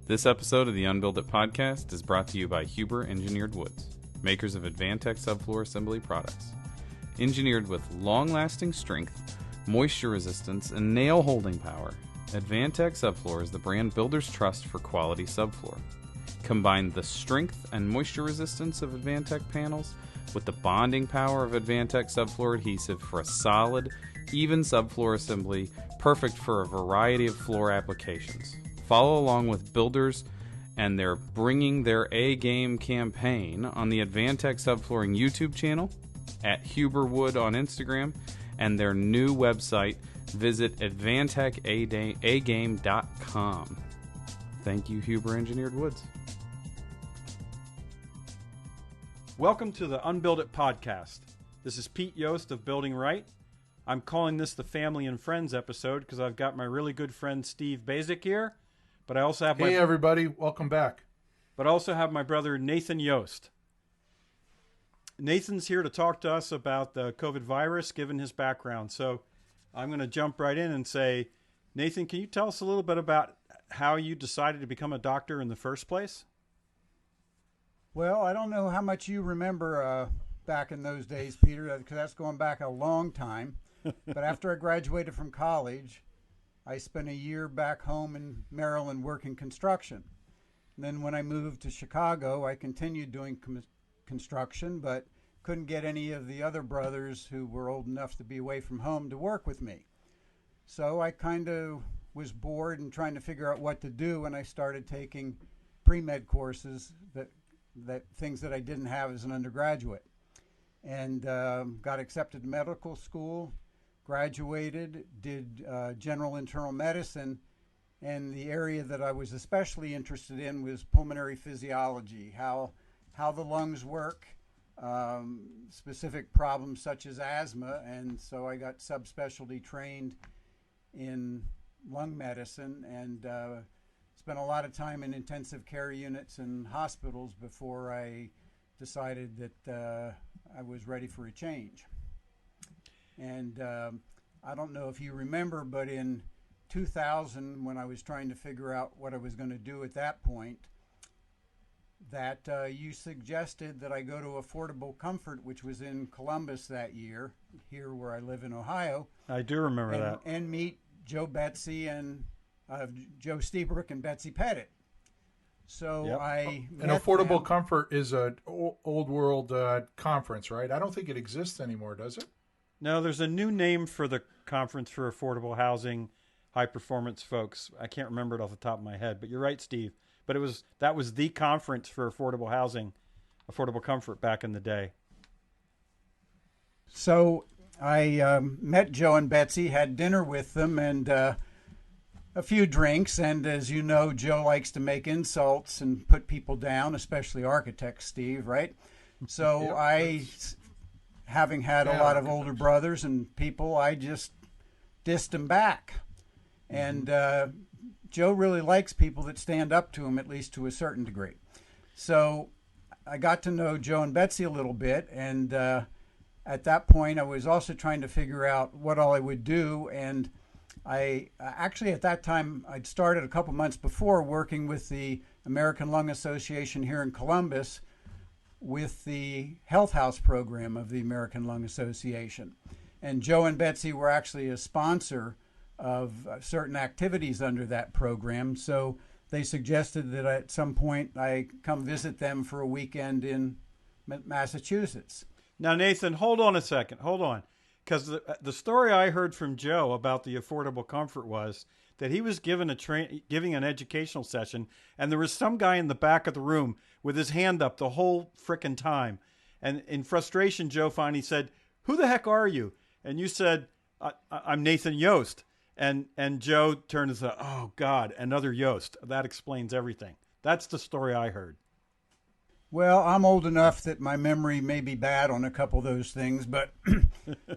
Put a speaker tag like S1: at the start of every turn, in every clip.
S1: This episode of the Unbuild It podcast is brought to you by Huber Engineered Woods, makers of Advantech subfloor assembly products. Engineered with long-lasting strength, moisture resistance, and nail-holding power, Advantech subfloor is the brand builders trust for quality subfloor. Combine the strength and moisture resistance of Advantech panels with the bonding power of Advantech subfloor adhesive for a solid, even subfloor assembly, perfect for a variety of floor applications. Follow along with builders and their Bringing Their A-Game campaign on the Advantech Subflooring YouTube channel, at Huberwood on Instagram, and their new website. Visit advantechagame.com. Thank you, Huber Engineered Woods.
S2: Welcome to the Unbuild It podcast. This is Pete Yost of Building Right. I'm calling this the Family and Friends episode because I've got my really good friend Steve Baczek here, but I also have
S3: Hey everybody, welcome back.
S2: But I also have my brother Nathan Yost. Nathan's here to talk to us about the COVID virus, given his background. So I'm going to jump right in and say, Nathan, can you tell us a little bit about how you decided to become a doctor in the first place?
S4: Well, I don't know how much you remember back in those days, Peter, because that's going back a long time. But after I graduated from college, I spent a year back home in Maryland working construction. And then when I moved to Chicago, I continued doing construction, but couldn't get any of the other brothers who were old enough to be away from home to work with me. So I kind of was bored and trying to figure out what to do, and I started taking pre-med courses, that things that I didn't have as an undergraduate. And got accepted to medical school, graduated, did general internal medicine, and the area that I was especially interested in was pulmonary physiology, how the lungs work, specific problems such as asthma, and so I got subspecialty trained in lung medicine and spent a lot of time in intensive care units and hospitals before I decided that I was ready for a change. And I don't know if you remember, but in 2000, when I was trying to figure out what I was going to do at that point, that you suggested that I go to Affordable Comfort, which was in Columbus that year, here where I live in Ohio.
S2: I do remember that.
S4: And meet Joe Betsy and Joe Steebrook and Betsy Pettit. So
S2: Yep.
S3: And Affordable Comfort is an old world conference, right? I don't think it exists anymore, does it?
S2: No, there's a new name for the conference for affordable housing, high performance folks. I can't remember it off the top of my head, but you're right, Steve. But that was the conference for affordable housing, Affordable Comfort back in the day.
S4: So I met Joe and Betsy, had dinner with them, and a few drinks. And as you know, Joe likes to make insults and put people down, especially architects, Steve, right? So
S3: Yep.
S4: Having had a lot of older brothers and people, I just dissed them back. And Joe really likes people that stand up to him, at least to a certain degree. So I got to know Joe and Betsy a little bit, and at that point I was also trying to figure out what all I would do. And I actually, at that time, I'd started a couple months before working with the American Lung Association here in Columbus with the Health House program of the American Lung Association. And Joe and Betsy were actually a sponsor of certain activities under that program. So they suggested that at some point I come visit them for a weekend in Massachusetts.
S2: Now, Nathan, hold on a second. Hold on. Because the story I heard from Joe about the Affordable Comfort was that he was giving an educational session, and there was some guy in the back of the room with his hand up the whole frickin' time. And in frustration, Joe finally said, "Who the heck are you?" And you said, "I'm Nathan Yost." And Joe turned and said, "Oh, God, another Yost." That explains everything. That's the story I heard.
S4: Well, I'm old enough that my memory may be bad on a couple of those things, but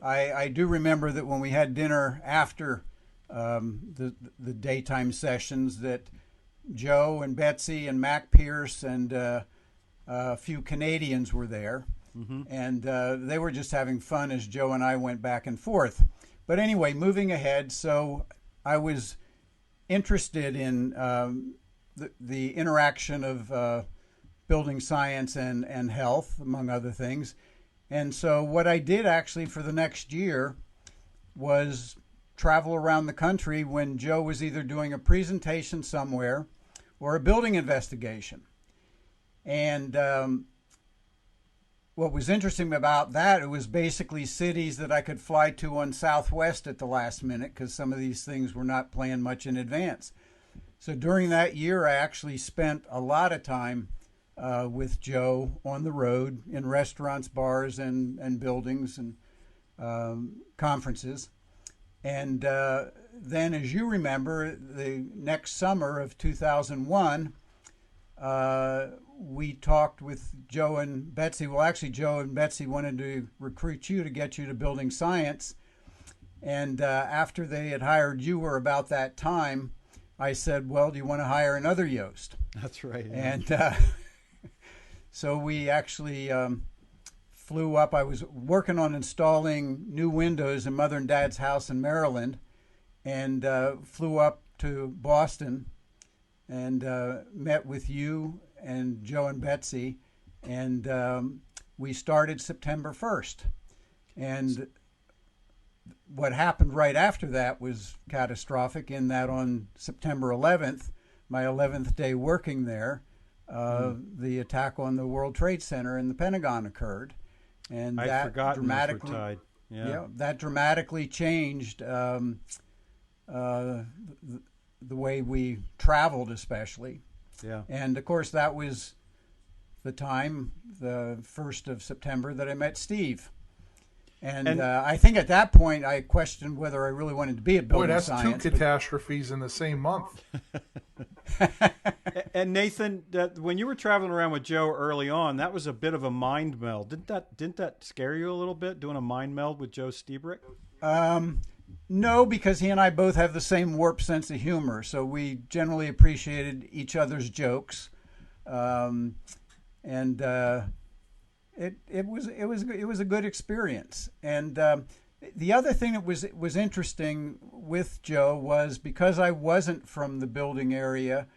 S4: I do remember that when we had dinner after the daytime sessions, that Joe and Betsy and Mac Pierce and a few Canadians were there. Mm-hmm. And they were just having fun as Joe and I went back and forth. But anyway, moving ahead, so I was interested in the interaction of building science and health, among other things. And so what I did actually for the next year was travel around the country when Joe was either doing a presentation somewhere or a building investigation. And what was interesting about that, it was basically cities that I could fly to on Southwest at the last minute because some of these things were not planned much in advance. So during that year, I actually spent a lot of time with Joe on the road in restaurants, bars, and buildings and conferences. And then, as you remember, the next summer of 2001, we talked with Joe and Betsy. Well, actually, Joe and Betsy wanted to recruit you to get you to building science. And after they had hired you, or about that time, I said, well, do you want to hire another Yost?
S2: That's right. Yeah.
S4: And so we actually flew up. I was working on installing new windows in Mother and Dad's house in Maryland, and flew up to Boston and met with you and Joe and Betsy, and we started September 1st. And what happened right after that was catastrophic, in that on September 11th, my 11th day working there, the attack on the World Trade Center in the Pentagon occurred. And that dramatically, that dramatically changed the way we traveled, especially.
S2: Yeah.
S4: And of course, that was the time, the 1st of September, that I met Steve. And I think at that point I questioned whether I really wanted to be a building science.
S3: Boy, that's two catastrophes in the same month.
S2: And Nathan, when you were traveling around with Joe early on, that was a bit of a mind meld. Didn't that scare you a little bit, doing a mind meld with Joe Stiebrick?
S4: No, because he and I both have the same warped sense of humor, so we generally appreciated each other's jokes, and it was a good experience. And the other thing that was interesting with Joe was, because I wasn't from the building area,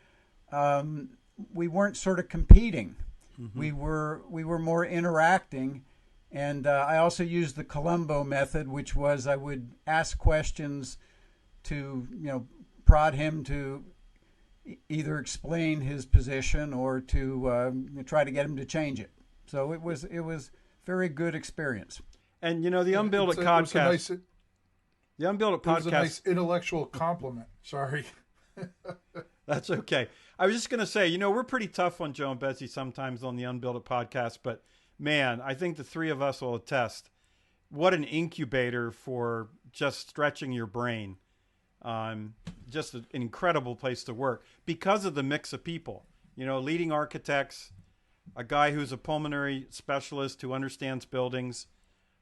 S4: we weren't sort of competing. Mm-hmm. We were more interacting. And I also used the Columbo method, which was I would ask questions to, prod him to either explain his position or to try to get him to change it. So it was very good experience.
S2: And the Unbuilt It podcast. The Unbuilt It podcast.
S3: It was a nice intellectual compliment. Sorry.
S2: That's okay. I was just going to say, we're pretty tough on Joe and Betsy sometimes on the Unbuilt It podcast, but man, I think the three of us will attest. What an incubator for just stretching your brain. Just an incredible place to work because of the mix of people. Leading architects, a guy who's a pulmonary specialist who understands buildings,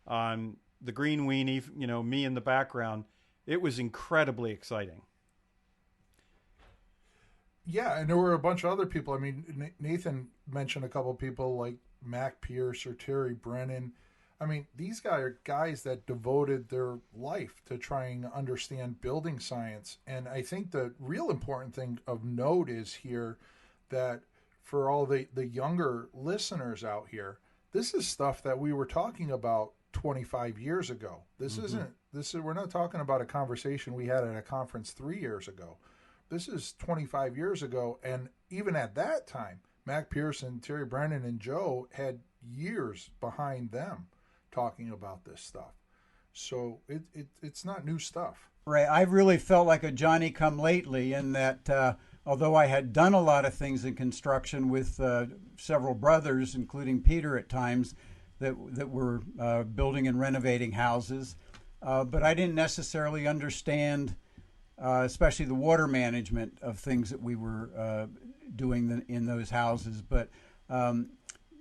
S2: the green weenie, me in the background. It was incredibly exciting.
S3: Yeah, and there were a bunch of other people. I mean, Nathan mentioned a couple of people like Mac Pierce or Terry Brennan. I mean, these guys are guys that devoted their life to trying to understand building science. And I think the real important thing of note is here that for all the younger listeners out here, this is stuff that we were talking about 25 years ago. We're not talking about a conversation we had at a conference 3 years ago. This is 25 years ago. And even at that time, Mac Pearson, Terry Brennan, and Joe had years behind them talking about this stuff. So it's not new stuff.
S4: Right. I really felt like a Johnny-come-lately in that although I had done a lot of things in construction with several brothers, including Peter at times, that were building and renovating houses, but I didn't necessarily understand especially the water management of things that we were doing in those houses. But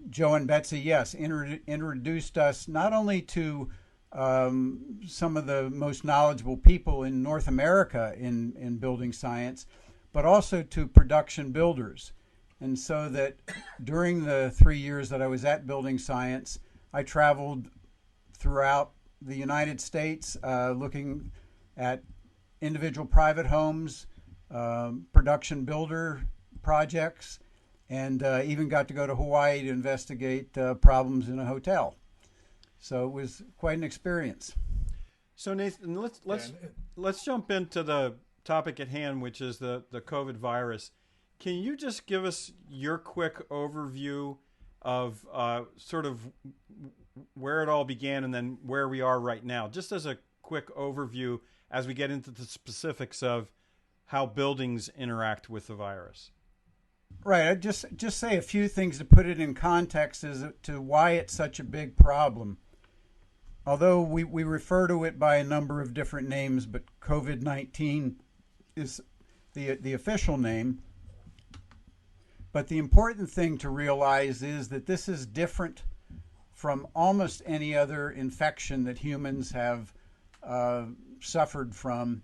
S4: Joe and Betsy, yes, introduced us not only to some of the most knowledgeable people in North America in building science, but also to production builders. And so that during the 3 years that I was at Building Science, I traveled throughout the United States looking at individual private homes, production builder projects, and even got to go to Hawaii to investigate problems in a hotel. So it was quite an experience.
S2: So Nathan, let's jump into the topic at hand, which is the COVID virus. Can you just give us your quick overview of sort of where it all began and then where we are right now, just as a quick overview as we get into the specifics of how buildings interact with the virus?
S4: Right. I'd just say a few things to put it in context as to why it's such a big problem. Although we refer to it by a number of different names, but COVID-19 is the official name. But the important thing to realize is that this is different from almost any other infection that humans have suffered from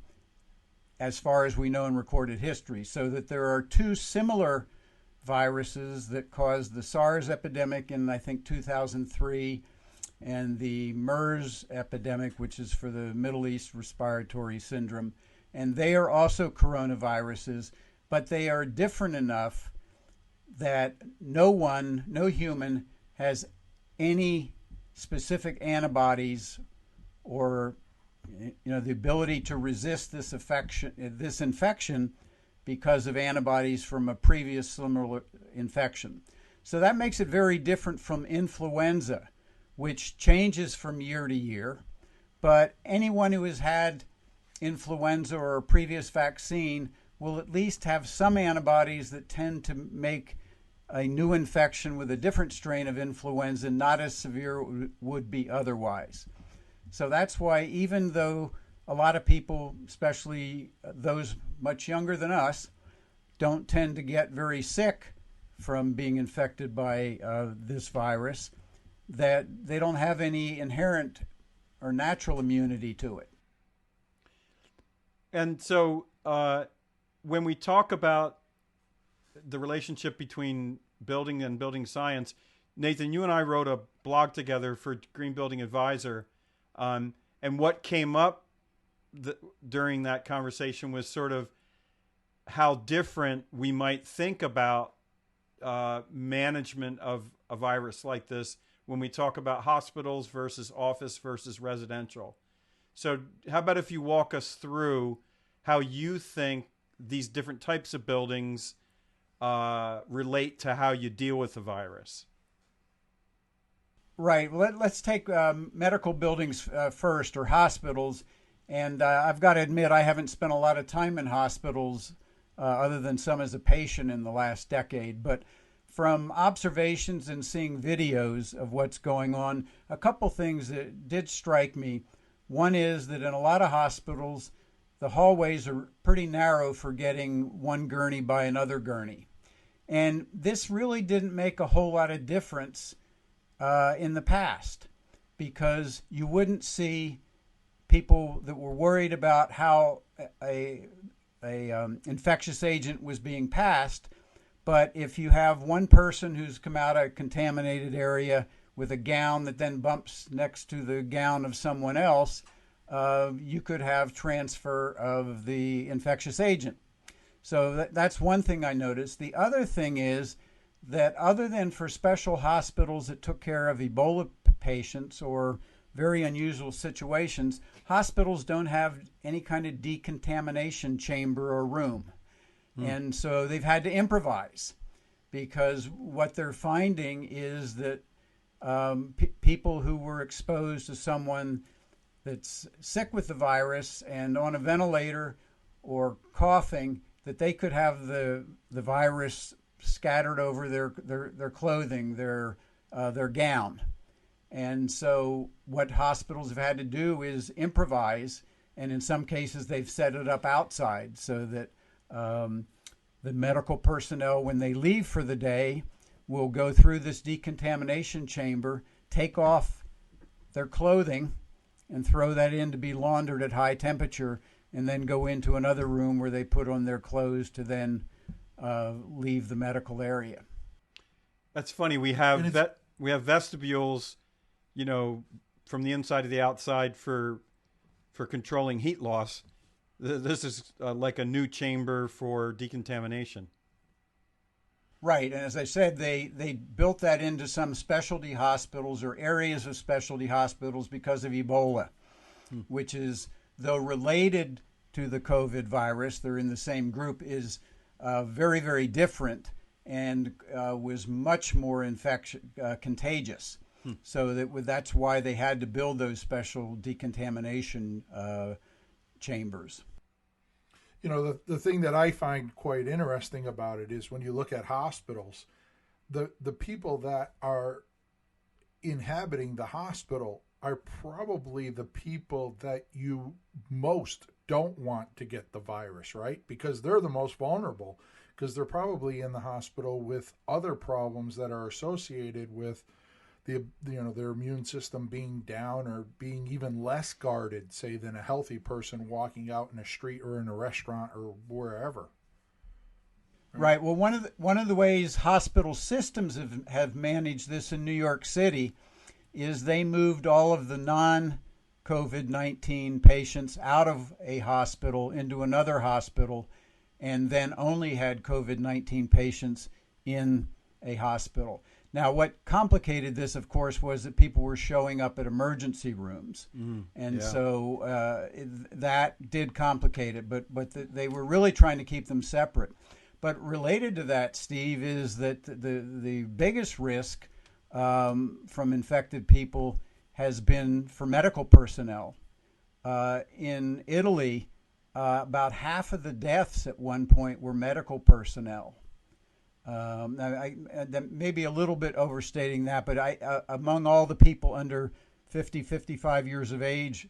S4: as far as we know in recorded history. So that there are two similar viruses that caused the SARS epidemic in, I think, 2003, and the MERS epidemic, which is for the Middle East Respiratory Syndrome. And they are also coronaviruses, but they are different enough that no human has any specific antibodies or the ability to resist this infection because of antibodies from a previous similar infection. So that makes it very different from influenza, which changes from year to year. But anyone who has had influenza or a previous vaccine will at least have some antibodies that tend to make a new infection with a different strain of influenza not as severe as would be otherwise. So that's why, even though a lot of people, especially those much younger than us, don't tend to get very sick from being infected by this virus, that they don't have any inherent or natural immunity to it.
S2: And so when we talk about the relationship between building and building science, Nathan, you and I wrote a blog together for Green Building Advisor, and what came up during that conversation was sort of how different we might think about management of a virus like this when we talk about hospitals versus office versus residential. So how about if you walk us through how you think these different types of buildings relate to how you deal with the virus?
S4: Right. Let's take medical buildings first, or hospitals. And I've got to admit, I haven't spent a lot of time in hospitals other than some as a patient in the last decade. But from observations and seeing videos of what's going on, a couple things that did strike me. One is that in a lot of hospitals, the hallways are pretty narrow for getting one gurney by another gurney. And this really didn't make a whole lot of difference in the past, because you wouldn't see people that were worried about how a infectious agent was being passed. But if you have one person who's come out of a contaminated area with a gown that then bumps next to the gown of someone else, you could have transfer of the infectious agent. So that's one thing I noticed. The other thing is that other than for special hospitals that took care of Ebola patients or very unusual situations, hospitals don't have any kind of decontamination chamber or room. And so they've had to improvise, because what they're finding is that people who were exposed to someone that's sick with the virus and on a ventilator or coughing, that they could have the virus scattered over their clothing, their gown. And so what hospitals have had to do is improvise, and in some cases they've set it up outside so that the medical personnel, when they leave for the day, will go through this decontamination chamber, take off their clothing, and throw that in to be laundered at high temperature, and then go into another room where they put on their clothes to then leave the medical area.
S2: That's funny. We have vestibules, from the inside to the outside for controlling heat loss. This is like a new chamber for decontamination.
S4: Right, and as I said, they built that into some specialty hospitals or areas of specialty hospitals because of Ebola, which is, though related to the COVID virus, they're in the same group, is very, very different and was much more contagious. So that's why they had to build those special decontamination chambers.
S3: You know, the thing that I find quite interesting about it is when you look at hospitals, the people that are inhabiting the hospital are probably the people that you most don't want to get the virus, right? Because they're the most vulnerable, because they're probably in the hospital with other problems that are associated with their immune system being down or being even less guarded, say, than a healthy person walking out in a street or in a restaurant or wherever.
S4: Right. Well, one of the ways hospital systems have managed this in New York City is they moved all of the non-COVID-19 patients out of a hospital into another hospital, and then only had COVID-19 patients in a hospital. Now, what complicated this, of course, was that people were showing up at emergency rooms, so that did complicate it. But they were really trying to keep them separate. But related to that, Steve, is that the biggest risk from infected people has been for medical personnel. In Italy, about half of the deaths at one point were medical personnel. That may be a little bit overstating that, but among all the people under 50, 55 years of age,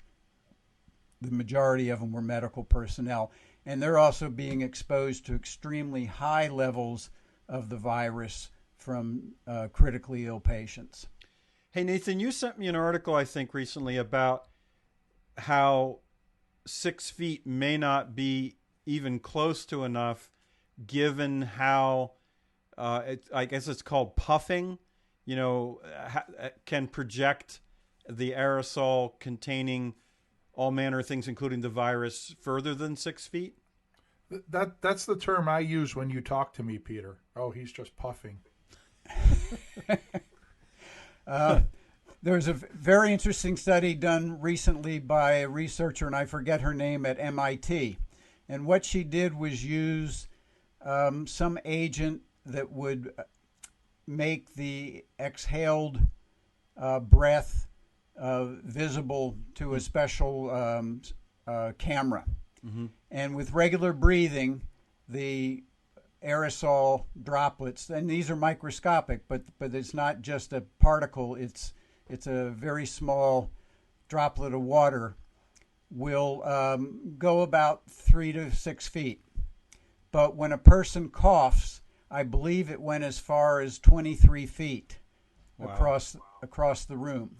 S4: the majority of them were medical personnel. And they're also being exposed to extremely high levels of the virus from critically ill patients.
S2: Hey, Nathan, you sent me an article, I think, recently about how 6 feet may not be even close to enough given how I guess it's called puffing, can project the aerosol containing all manner of things, including the virus, further than 6 feet?
S3: That's the term I use when you talk to me, Peter. Oh, he's just puffing.
S4: There's a very interesting study done recently by a researcher, and I forget her name, at MIT. And what she did was use some agent that would make the exhaled breath visible to a special camera. Mm-hmm. And with regular breathing, the aerosol droplets, and these are microscopic, but it's not just a particle, it's a very small droplet of water, will go about 3 to 6 feet. But when a person coughs, I believe it went as far as 23 feet. Wow. across the room.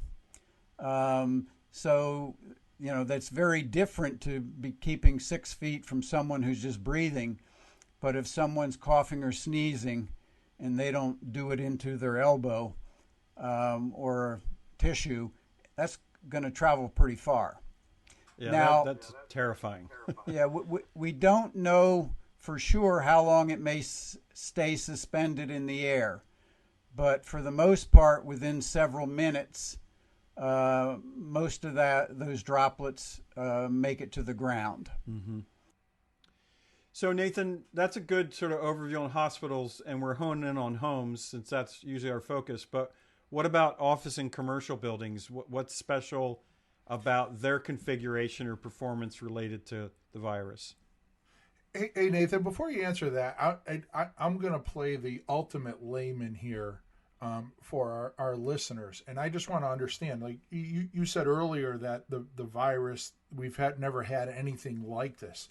S4: So, that's very different to be keeping 6 feet from someone who's just breathing. But if someone's coughing or sneezing and they don't do it into their elbow or tissue, that's going to travel pretty far.
S2: Yeah,
S4: now,
S2: that's terrifying.
S4: Yeah, we don't know for sure how long it may stay suspended in the air. But for the most part, within several minutes, most of those droplets make it to the ground.
S2: Mm-hmm. So, Nathan, that's a good sort of overview on hospitals, and we're honing in on homes since that's usually our focus. But what about office and commercial buildings? What's special about their configuration or performance related to the virus?
S3: Hey Nathan, before you answer that, I'm going to play the ultimate layman here for our listeners. And I just want to understand, like you said earlier that the virus, we've never had anything like this.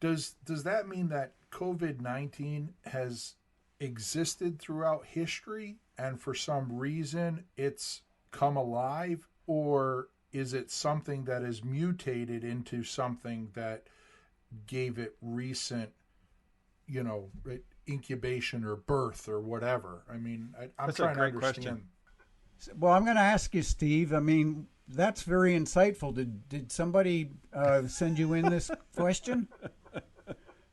S3: Does that mean that COVID-19 has existed throughout history and for some reason it's come alive? Or is it something that is mutated into something that gave it recent, incubation or birth or whatever? I mean, I'm
S2: that's
S3: trying
S2: a great
S3: to understand.
S2: Question.
S4: Well, I'm going to ask you, Steve. I mean, that's very insightful. Did somebody send you in this question?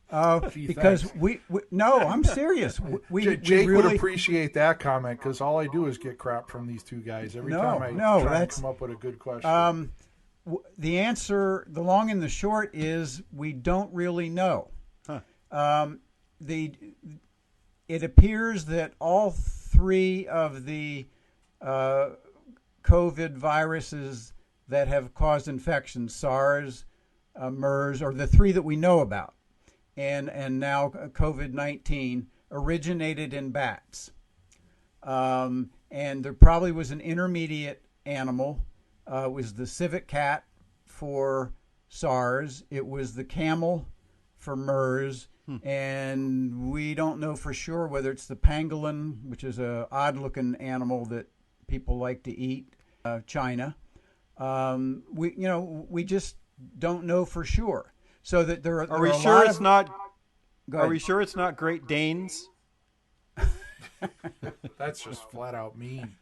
S4: Because
S3: thanks.
S4: we no, I'm serious.
S3: Jake
S4: really,
S3: would appreciate that comment because all I do is get crap from these two guys every time I try and come up with a good question.
S4: The answer, the long and the short, is we don't really know.
S2: Huh.
S4: It appears that all three of the COVID viruses that have caused infections, SARS, MERS, are the three that we know about, and now COVID-19 originated in bats. And there probably was an intermediate animal. It was the civet cat for SARS. It was the camel for MERS. And we don't know for sure whether it's the pangolin, which is a odd-looking animal that people like to eat, China. We just don't know for sure. So that there are
S2: we
S4: a
S2: sure
S4: lot
S2: it's
S4: of,
S2: not?
S4: Go
S2: Are
S4: ahead.
S2: we sure it's not Great Danes?
S3: That's just flat out mean.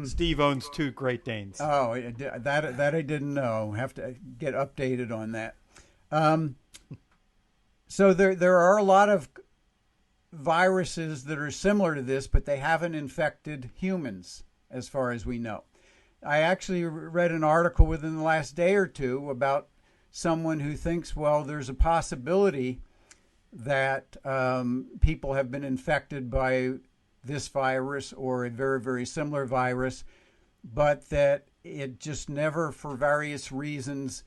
S2: Steve owns 2 Great Danes.
S4: Oh, that I didn't know. Have to get updated on that. So there are a lot of viruses that are similar to this, but they haven't infected humans, as far as we know. I actually read an article within the last day or two about someone who thinks, well, there's a possibility that people have been infected by this virus or a very, very similar virus, but that it just never, for various reasons,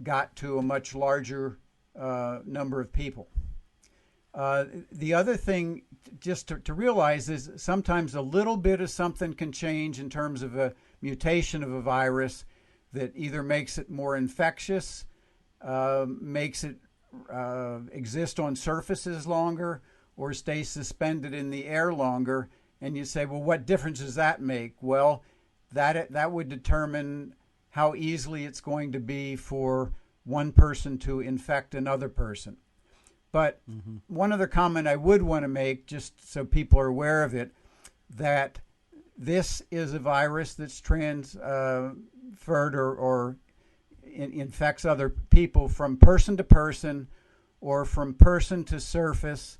S4: got to a much larger number of people. The other thing just to realize is sometimes a little bit of something can change in terms of a mutation of a virus that either makes it more infectious, makes it exist on surfaces longer, or stay suspended in the air longer. And you say, well, what difference does that make? Well, that would determine how easily it's going to be for one person to infect another person. But one other comment I would want to make, just so people are aware of it, that this is a virus that's transferred or infects other people from person to person or from person to surface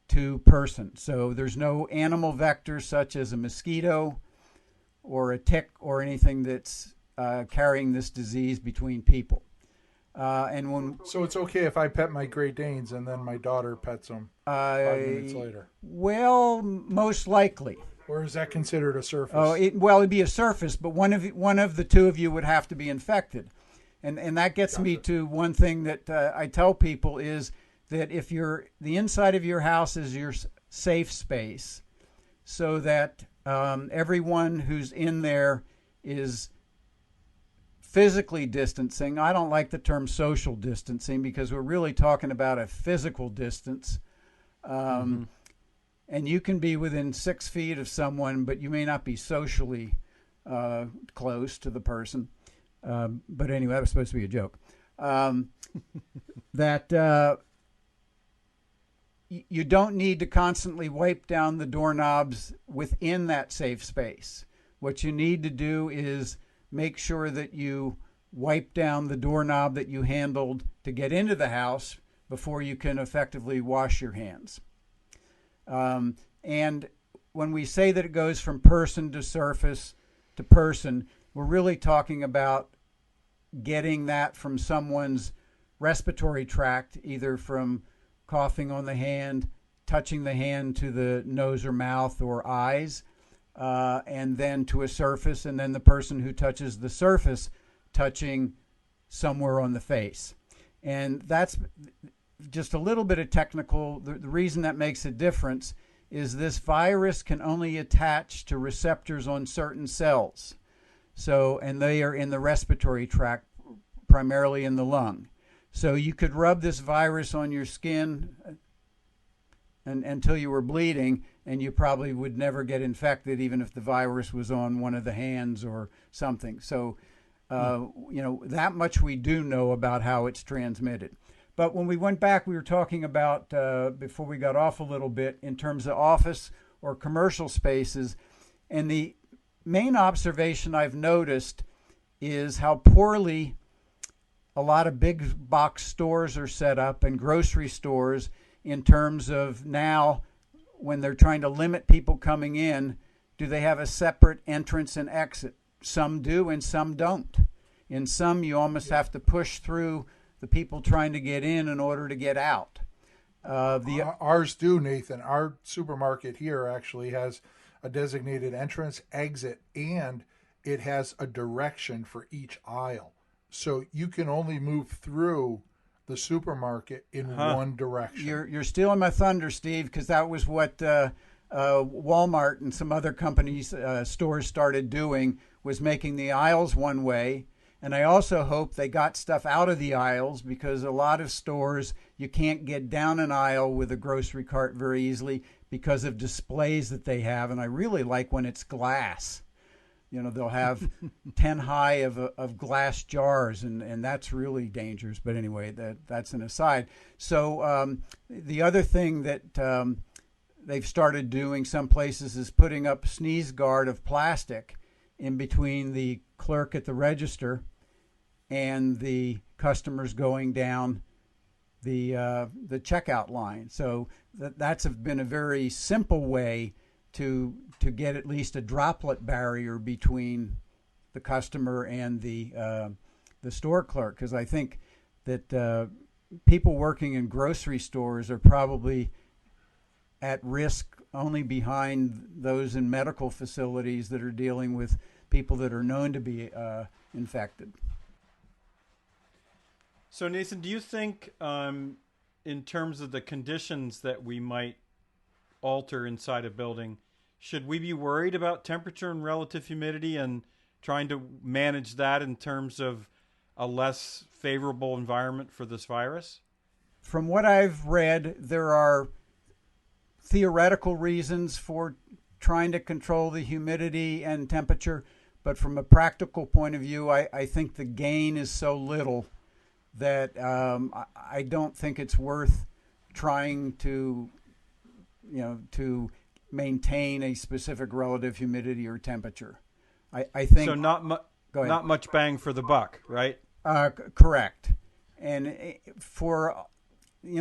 S4: to person. So there's no animal vector such as a mosquito or a tick or anything that's carrying this disease between people.
S3: So it's okay if I pet my Great Danes and then my daughter pets them 5 minutes later?
S4: Well, most likely.
S3: Or is that considered a surface?
S4: Oh, it'd be a surface, but one of the two of you would have to be infected, and that gets me to one thing that I tell people is that if the inside of your house is your safe space, so that everyone who's in there is physically distancing. I don't like the term social distancing because we're really talking about a physical distance. And you can be within 6 feet of someone, but you may not be socially close to the person. But anyway, that was supposed to be a joke. That you don't need to constantly wipe down the doorknobs within that safe space. What you need to do is make sure that you wipe down the doorknob that you handled to get into the house before you can effectively wash your hands. And when we say that it goes from person to surface to person, we're really talking about getting that from someone's respiratory tract, either from coughing on the hand, touching the hand to the nose or mouth or eyes, and then to a surface, and then the person who touches the surface touching somewhere on the face. And that's just a little bit of technical. The reason that makes a difference is this virus can only attach to receptors on certain cells. So, and they are in the respiratory tract, primarily in the lung. So you could rub this virus on your skin until you were bleeding, and you probably would never get infected, even if the virus was on one of the hands or something. So, that much we do know about how it's transmitted. But when we went back, we were talking about, before we got off a little bit, in terms of office or commercial spaces. And the main observation I've noticed is how poorly a lot of big box stores are set up and grocery stores in terms of now when they're trying to limit people coming in, do they have a separate entrance and exit? Some do and some don't. In some, you almost have to push through the people trying to get in order to get out.
S3: Ours do, Nathan. Our supermarket here actually has a designated entrance, exit, and it has a direction for each aisle. So you can only move through the supermarket in one direction.
S4: You're stealing my thunder, Steve, because that was what Walmart and some other companies, stores started doing, was making the aisles one way. And I also hope they got stuff out of the aisles, because a lot of stores, you can't get down an aisle with a grocery cart very easily because of displays that they have. And I really like when it's glass. You know, they'll have 10 high of glass jars, and that's really dangerous. But anyway, that's an aside. So the other thing that they've started doing some places is putting up sneeze guard of plastic in between the clerk at the register and the customers going down the checkout line. So that's been a very simple way to get at least a droplet barrier between the customer and the store clerk, because I think that people working in grocery stores are probably at risk only behind those in medical facilities that are dealing with people that are known to be infected.
S2: So, Nathan, do you think in terms of the conditions that we might alter inside a building, should we be worried about temperature and relative humidity and trying to manage that in terms of a less favorable environment for this virus?
S4: From what I've read, there are theoretical reasons for trying to control the humidity and temperature, but from a practical point of view, I think the gain is so little that I don't think it's worth trying to maintain a specific relative humidity or temperature. I think
S2: so. Not much bang for the buck, right?
S4: Correct. And for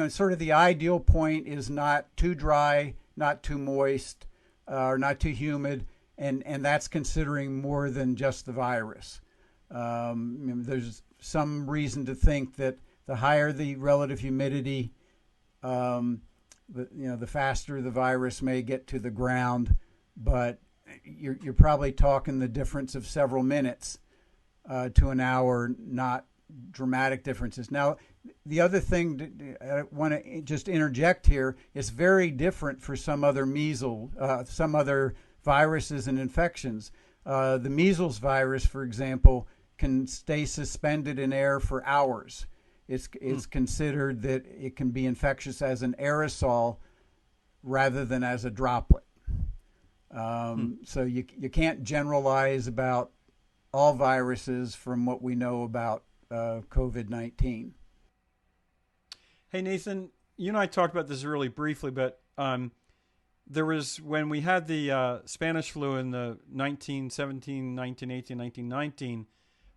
S4: sort of the ideal point is not too dry, not too moist, or not too humid, and that's considering more than just the virus. There's some reason to think that the higher the relative humidity, the faster the virus may get to the ground, but you're probably talking the difference of several minutes to an hour, not dramatic differences. Now, the other thing I want to just interject here is very different for some other some other viruses and infections. The measles virus, for example, can stay suspended in air for hours. It's considered that it can be infectious as an aerosol rather than as a droplet. So you can't generalize about all viruses from what we know about COVID-19.
S2: Hey, Nathan, you and I talked about this really briefly, but there was, when we had the Spanish flu in the 1917, 1918, 1919,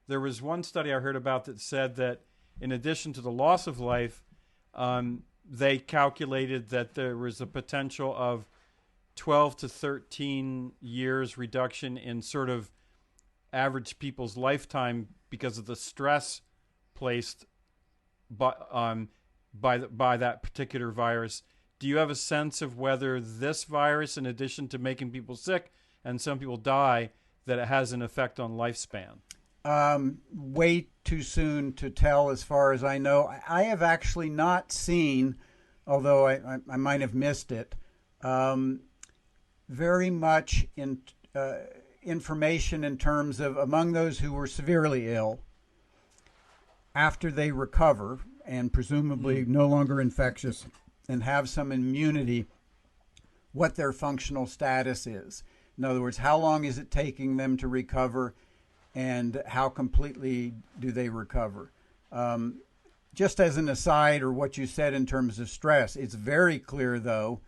S2: there was one study I heard about that said that in addition to the loss of life, they calculated that there was a potential of 12 to 13 years reduction in sort of average people's lifetime because of the stress placed by that particular virus. Do you have a sense of whether this virus, in addition to making people sick and some people die, that it has an effect on lifespan?
S4: Way too soon to tell as far as I know. I have actually not seen, although I might have missed it, very much information in terms of among those who were severely ill, after they recover and presumably no longer infectious and have some immunity, what their functional status is. In other words, how long is it taking them to recover, and how completely do they recover? Just as an aside, or what you said in terms of stress, it's very clear, though,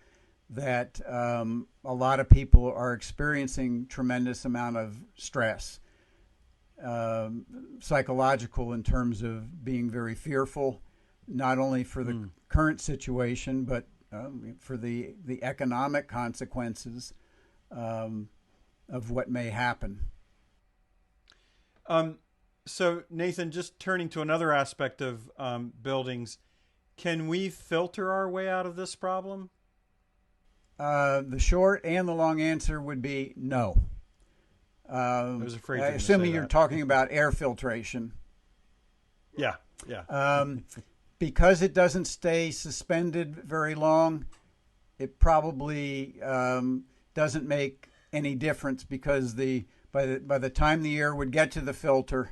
S4: that a lot of people are experiencing tremendous amount of stress. psychological in terms of being very fearful, not only for the current situation, but for the economic consequences of what may happen.
S2: So, Nathan, just turning to another aspect of buildings, can we filter our way out of this problem?
S4: The short and the long answer would be no.
S2: I was afraid.
S4: Assuming you're talking about air filtration.
S2: Yeah, yeah.
S4: Because it doesn't stay suspended very long, it probably doesn't make any difference, because by the time the air would get to the filter,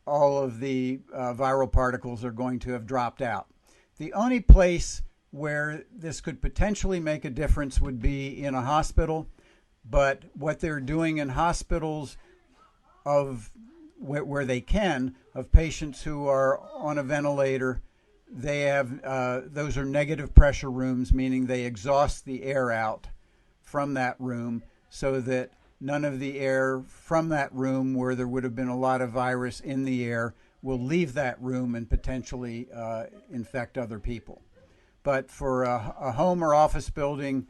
S4: all of the viral particles are going to have dropped out. The only place where this could potentially make a difference would be in a hospital, but what they're doing in hospitals of where they can, of patients who are on a ventilator, they have those are negative pressure rooms, meaning they exhaust the air out from that room so that none of the air from that room where there would have been a lot of virus in the air will leave that room and potentially infect other people. But for a home or office building,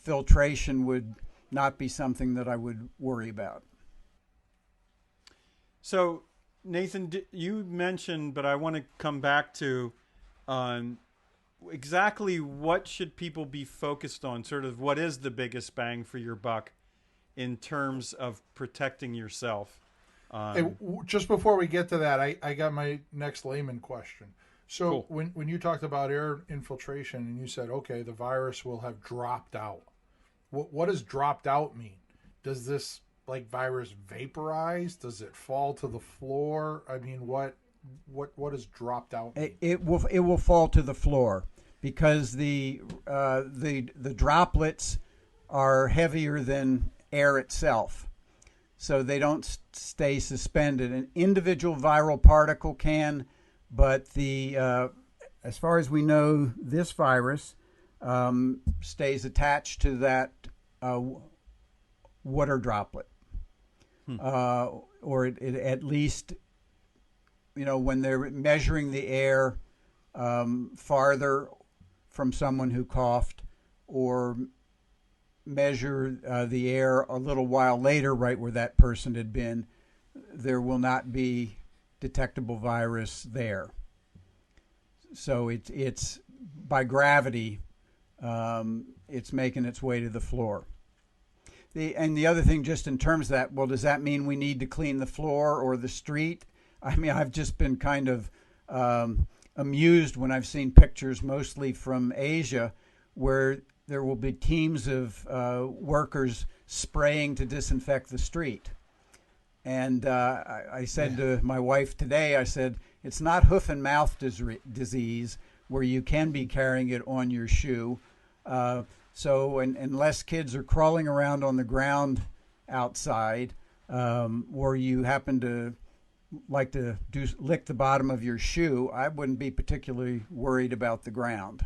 S4: filtration would not be something that I would worry about.
S2: So, Nathan, you mentioned, but I want to come back to exactly what should people be focused on, sort of what is the biggest bang for your buck in terms of protecting yourself.
S3: Hey, just before we get to that, I got my next layman question. So
S2: cool.
S3: when you talked about air infiltration and you said, okay, the virus will have dropped out. What does dropped out mean? Does this virus vaporize? Does it fall to the floor? I mean, what does dropped out mean?
S4: It will fall to the floor because the droplets are heavier than air itself, so they don't stay suspended. An individual viral particle can, but as far as we know, this virus stays attached to that water droplet, or it at least, when they're measuring the air farther from someone who coughed, or measure the air a little while later, right where that person had been, there will not be detectable virus there. So it's by gravity, it's making its way to the floor. And the other thing, just in terms of that, well, does that mean we need to clean the floor or the street? I mean, I've just been kind of amused when I've seen pictures, mostly from Asia, where there will be teams of workers spraying to disinfect the street. And I said to my wife today, I said, it's not hoof and mouth disease where you can be carrying it on your shoe. So unless kids are crawling around on the ground outside, or you happen to like to lick the bottom of your shoe, I wouldn't be particularly worried about the ground.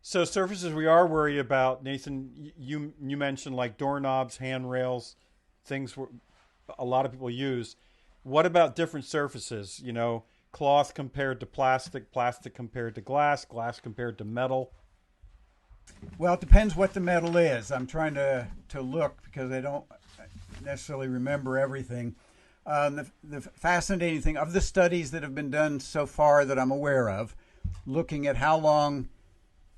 S2: So surfaces we are worried about, Nathan, you mentioned like doorknobs, handrails, things a lot of people use. What about different surfaces? Cloth compared to plastic, plastic compared to glass, glass compared to metal.
S4: Well, it depends what the metal is. I'm trying to look because I don't necessarily remember everything. The fascinating thing of the studies that have been done so far that I'm aware of, looking at how long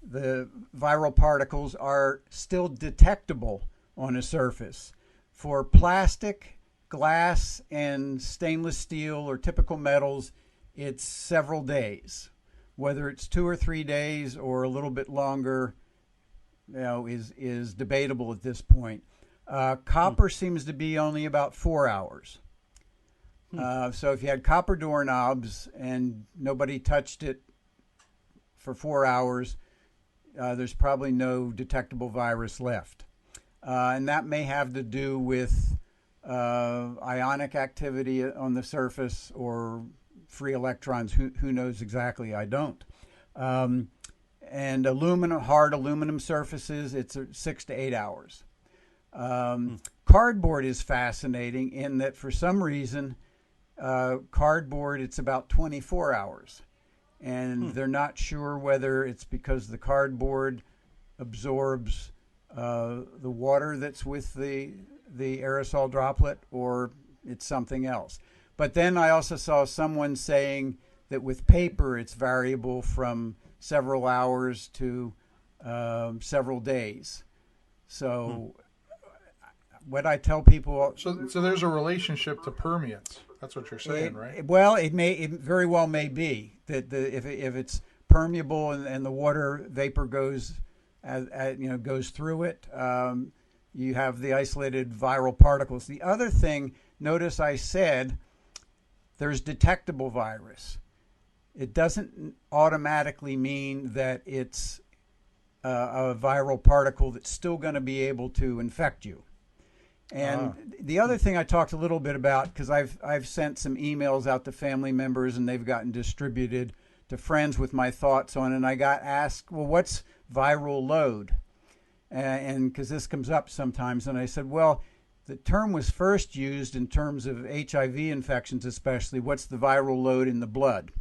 S4: the viral particles are still detectable on a surface. For plastic, glass, and stainless steel or typical metals, it's several days. Whether it's 2 or 3 days or a little bit longer, is debatable at this point. Copper seems to be only about 4 hours. So if you had copper doorknobs and nobody touched it for 4 hours, there's probably no detectable virus left. And that may have to do with ionic activity on the surface or free electrons. Who knows exactly? I don't. And hard aluminum surfaces, it's 6 to 8 hours. Cardboard is fascinating in that for some reason, cardboard, it's about 24 hours. And they're not sure whether it's because the cardboard absorbs the water that's with the aerosol droplet, or it's something else. But then I also saw someone saying that with paper, it's variable from several hours to several days. So what I tell people...
S3: So there's a relationship to permeates. That's what you're saying, right?
S4: Well, it very well may be that if it's permeable and the water vapor goes goes through it, you have the isolated viral particles. The other thing, notice I said there's detectable virus. It doesn't automatically mean that it's a viral particle that's still going to be able to infect you. And the other thing I talked a little bit about, because I've sent some emails out to family members and they've gotten distributed to friends with my thoughts on it, and I got asked, well, what's viral load? And because this comes up sometimes, and I said, well, the term was first used in terms of HIV infections, especially. What's the viral load in the blood?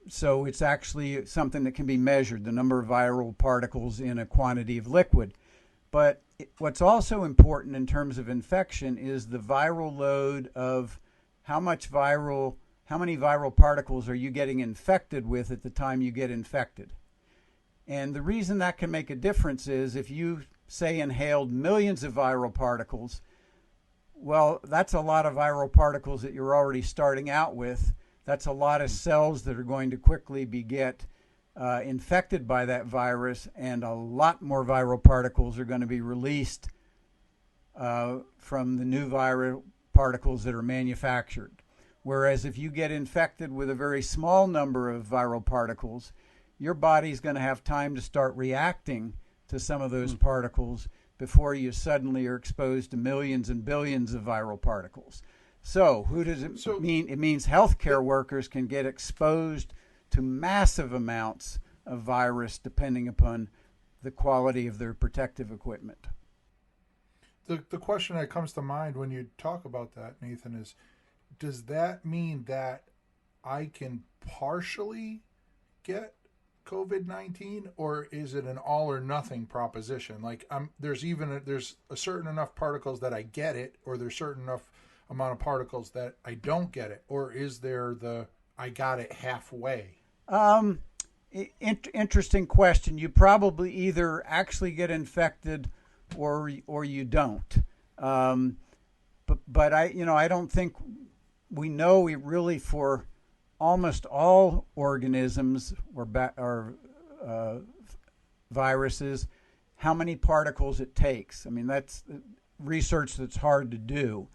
S4: So it's actually something that can be measured, the number of viral particles in a quantity of liquid. But what's also important in terms of infection is the viral load of how many viral particles are you getting infected with at the time you get infected. And the reason that can make a difference is if you, say, inhaled millions of viral particles, well, that's a lot of viral particles that you're already starting out with. That's a lot of cells that are going to quickly get infected by that virus, and a lot more viral particles are going to be released from the new viral particles that are manufactured. Whereas if you get infected with a very small number of viral particles, your body's going to have time to start reacting to some of those particles before you suddenly are exposed to millions and billions of viral particles. So who does it mean? It means healthcare workers can get exposed to massive amounts of virus depending upon the quality of their protective equipment.
S3: The question that comes to mind when you talk about that, Nathan, is does that mean that I can partially get COVID-19, or is it an all or nothing proposition? Like there's a certain enough particles that I get it, or there's certain enough amount of particles that I don't get it, or is there I got it halfway?
S4: Interesting question. You probably either actually get infected or you don't. But I don't think we know really for almost all organisms or viruses how many particles it takes. I mean, that's research that's hard to do.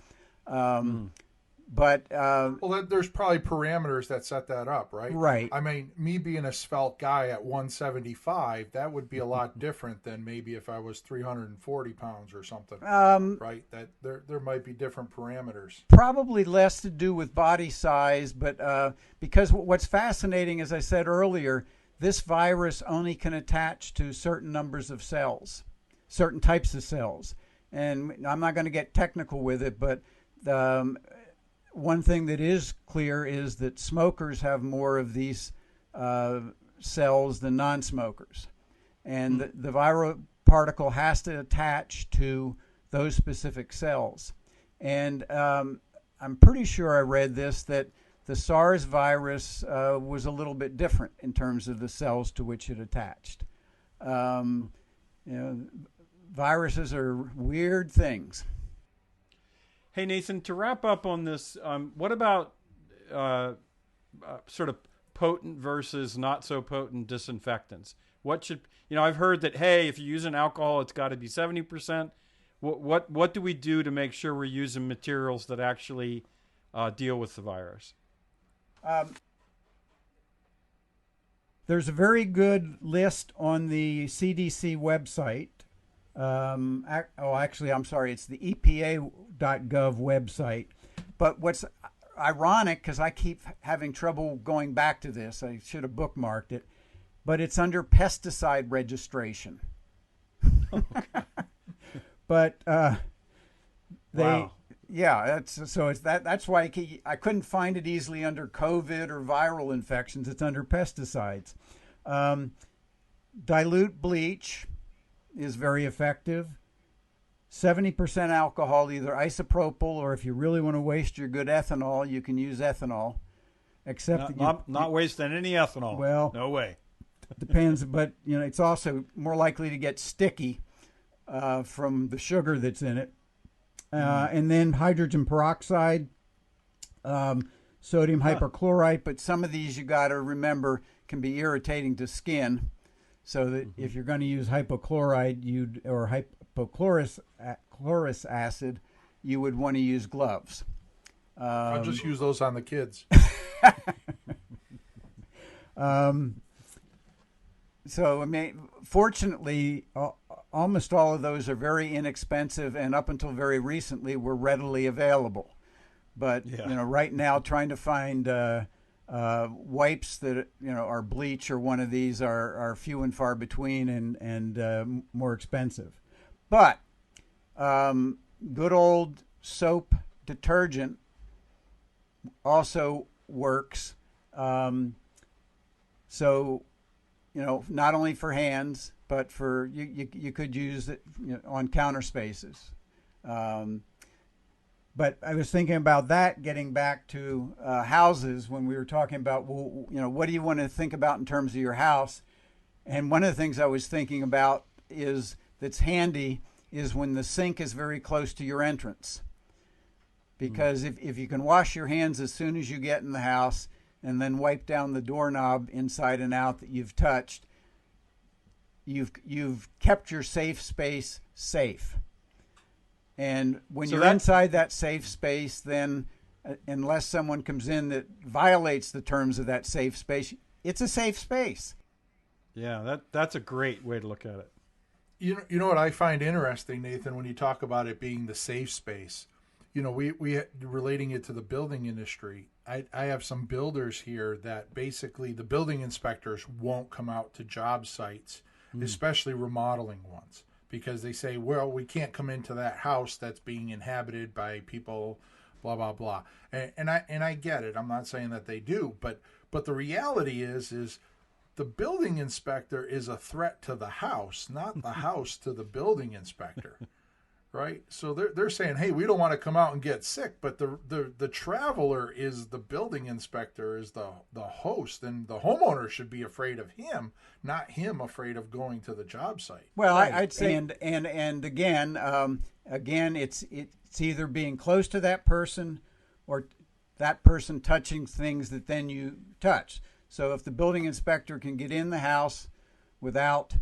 S4: But
S3: there's probably parameters that set that up, right?
S4: Right.
S3: I mean, me being a svelte guy at 175, that would be a lot different than maybe if I was 340 pounds or something, right? That there might be different parameters.
S4: Probably less to do with body size, but because what's fascinating, as I said earlier, this virus only can attach to certain numbers of cells, certain types of cells. And I'm not going to get technical with it, but one thing that is clear is that smokers have more of these cells than non-smokers. And the viral particle has to attach to those specific cells. And I'm pretty sure I read this, that the SARS virus was a little bit different in terms of the cells to which it attached. Viruses are weird things.
S2: Hey, Nathan, to wrap up on this, what about sort of potent versus not so potent disinfectants? What should, I've heard that, hey, if you're using alcohol, it's got to be 70%. What do we do to make sure we're using materials that actually deal with the virus?
S4: There's a very good list on the CDC website. Actually, I'm sorry, it's the EPA.gov website. But what's ironic, because I keep having trouble going back to this, I should have bookmarked it, but it's under pesticide registration. but they.
S2: Wow.
S4: Yeah, that's why I couldn't find it easily under COVID or viral infections. It's under pesticides. Dilute bleach is very effective. 70% alcohol, either isopropyl or if you really want to waste your good ethanol, you can use ethanol. Except
S2: not wasting any ethanol.
S4: Well,
S2: no way.
S4: Depends, but it's also more likely to get sticky from the sugar that's in it. And then hydrogen peroxide, sodium hypochlorite. But some of these you got to remember can be irritating to skin. So that if you're going to use hypochlorite, or hypochlorous acid, you would want to use gloves.
S3: I'll just use those on the kids.
S4: So, I mean, fortunately, almost all of those are very inexpensive, and up until very recently were readily available. But right now, trying to find wipes that are bleach or one of these are few and far between, and more expensive. But good old soap detergent also works. So, not only for hands, but for you could use it on counter spaces. But I was thinking about that, getting back to houses when we were talking about, what do you want to think about in terms of your house? And one of the things I was thinking about that's handy is when the sink is very close to your entrance. Because if you can wash your hands as soon as you get in the house and then wipe down the doorknob inside and out that you've touched, you've kept your safe space safe. And when you're inside that safe space, then unless someone comes in that violates the terms of that safe space, it's a safe space.
S2: Yeah, that's a great way to look at it.
S3: You know what I find interesting, Nathan, when you talk about it being the safe space. We relating it to the building industry. I have some builders here that basically the building inspectors won't come out to job sites, especially remodeling ones, because they say, well, we can't come into that house that's being inhabited by people, blah, blah, blah. And I get it. I'm not saying that they do, but the reality is the building inspector is a threat to the house, not the house to the building inspector. Right? So they're saying, hey, we don't want to come out and get sick, but the traveler is the building inspector, is the host, and the homeowner should be afraid of him, not him afraid of going to the job site.
S4: Well, right. I'd say, and again, it's either being close to that person or that person touching things that then you touch. So if the building inspector can get in the house without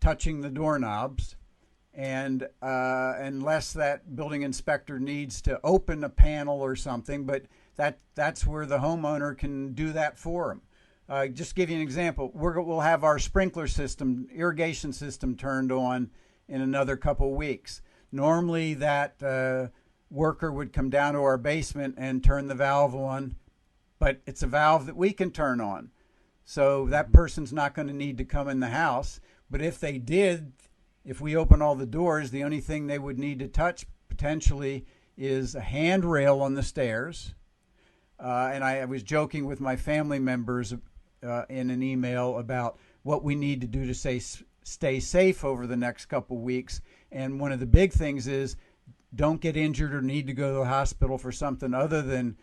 S4: touching the doorknobs, and unless that building inspector needs to open a panel or something, but that's where the homeowner can do that for him. Just give you an example. We'll have our sprinkler system, irrigation system turned on in another couple weeks. Normally that worker would come down to our basement and turn the valve on, but it's a valve that we can turn on. So that person's not going to need to come in the house. But if they did, if we open all the doors, the only thing they would need to touch potentially is a handrail on the stairs. And I was joking with my family members in an email about what we need to do to stay safe over the next couple weeks. And one of the big things is don't get injured or need to go to the hospital for something other than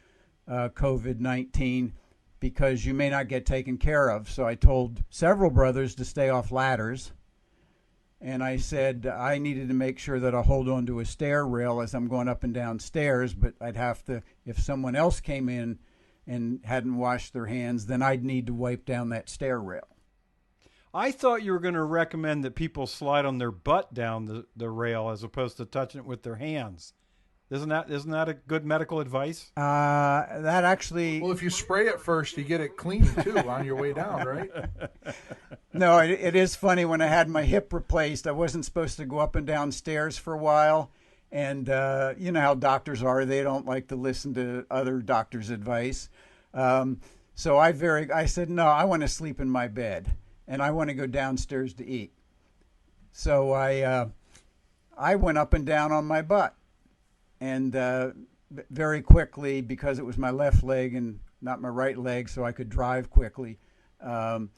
S4: COVID-19, because you may not get taken care of. So I told several brothers to stay off ladders. And I said I needed to make sure that I hold on to a stair rail as I'm going up and down stairs, but I'd have to, if someone else came in and hadn't washed their hands, then I'd need to wipe down that stair rail.
S2: I thought you were going to recommend that people slide on their butt down the rail as opposed to touching it with their hands. Isn't that a good medical advice?
S4: That actually...
S3: Well, if you spray it first, you get it clean, too, on your way down, right?
S4: No, it is funny. When I had my hip replaced, I wasn't supposed to go up and down stairs for a while. And you know how doctors are. They don't like to listen to other doctors' advice. So I said, no, I want to sleep in my bed, and I want to go downstairs to eat. So I I went up and down on my butt, and very quickly, because it was my left leg and not my right leg, so I could drive quickly. That's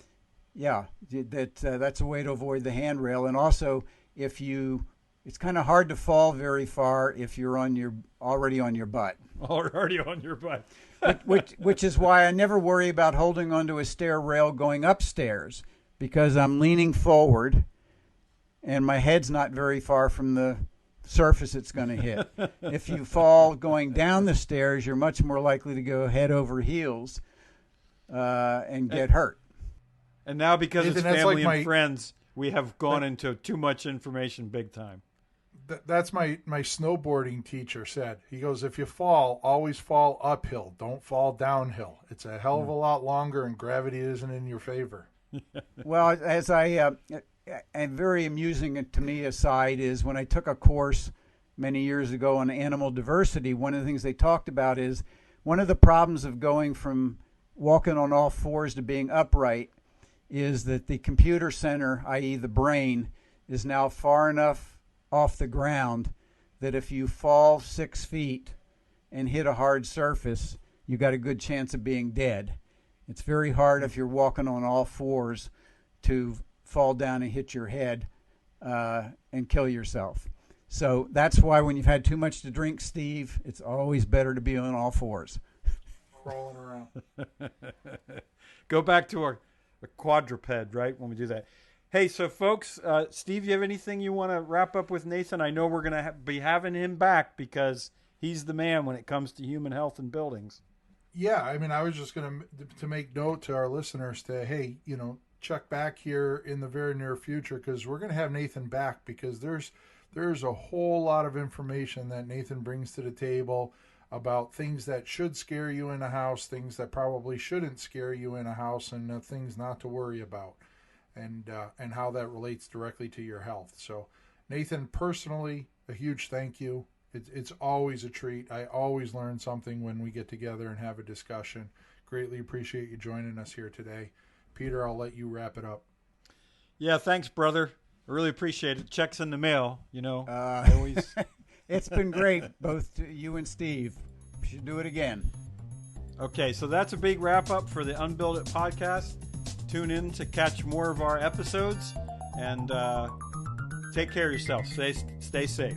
S4: a way to avoid the handrail. And also, it's kind of hard to fall very far if you're already on your butt.
S2: Already on your butt.
S4: which is why I never worry about holding onto a stair rail going upstairs, because I'm leaning forward and my head's not very far from the surface it's going to hit. If you fall going down the stairs, you're much more likely to go head over heels and get hurt.
S2: And now, because
S3: Nathan,
S2: it's
S3: that's
S2: family
S3: like
S2: and friends, we have gone into too much information big time.
S3: That's my snowboarding teacher said. He goes, if you fall, always fall uphill. Don't fall downhill. It's a hell of a lot longer, and gravity isn't in your favor.
S4: Well, as and very amusing to me aside is when I took a course many years ago on animal diversity, one of the things they talked about is one of the problems of going from walking on all fours to being upright is that the computer center, i.e. the brain, is now far enough off the ground that if you fall 6 feet and hit a hard surface, you got a good chance of being dead. It's very hard if you're walking on all fours to fall down and hit your head and kill yourself. So that's why when you've had too much to drink, Steve, it's always better to be on all fours.
S3: Crawling around.
S2: Go back to a quadruped, right, when we do that. Hey, so folks, Steve, you have anything you want to wrap up with Nathan? I know we're going to be having him back because he's the man when it comes to human health and buildings.
S3: Yeah, I mean, I was just going to make note to our listeners to, hey, check back here in the very near future, because we're going to have Nathan back, because there's a whole lot of information that Nathan brings to the table about things that should scare you in a house, things that probably shouldn't scare you in a house, and things not to worry about, and how that relates directly to your health. So, Nathan, personally, a huge thank you. It's always a treat. I always learn something when we get together and have a discussion. Greatly appreciate you joining us here today. Peter, I'll let you wrap it up.
S2: Yeah, thanks, brother. I really appreciate it. Checks in the mail, I always...
S4: It's been great, both to you and Steve. We should do it again.
S2: Okay, so that's a big wrap-up for the Unbuild It podcast. Tune in to catch more of our episodes, and take care of yourself. Stay safe.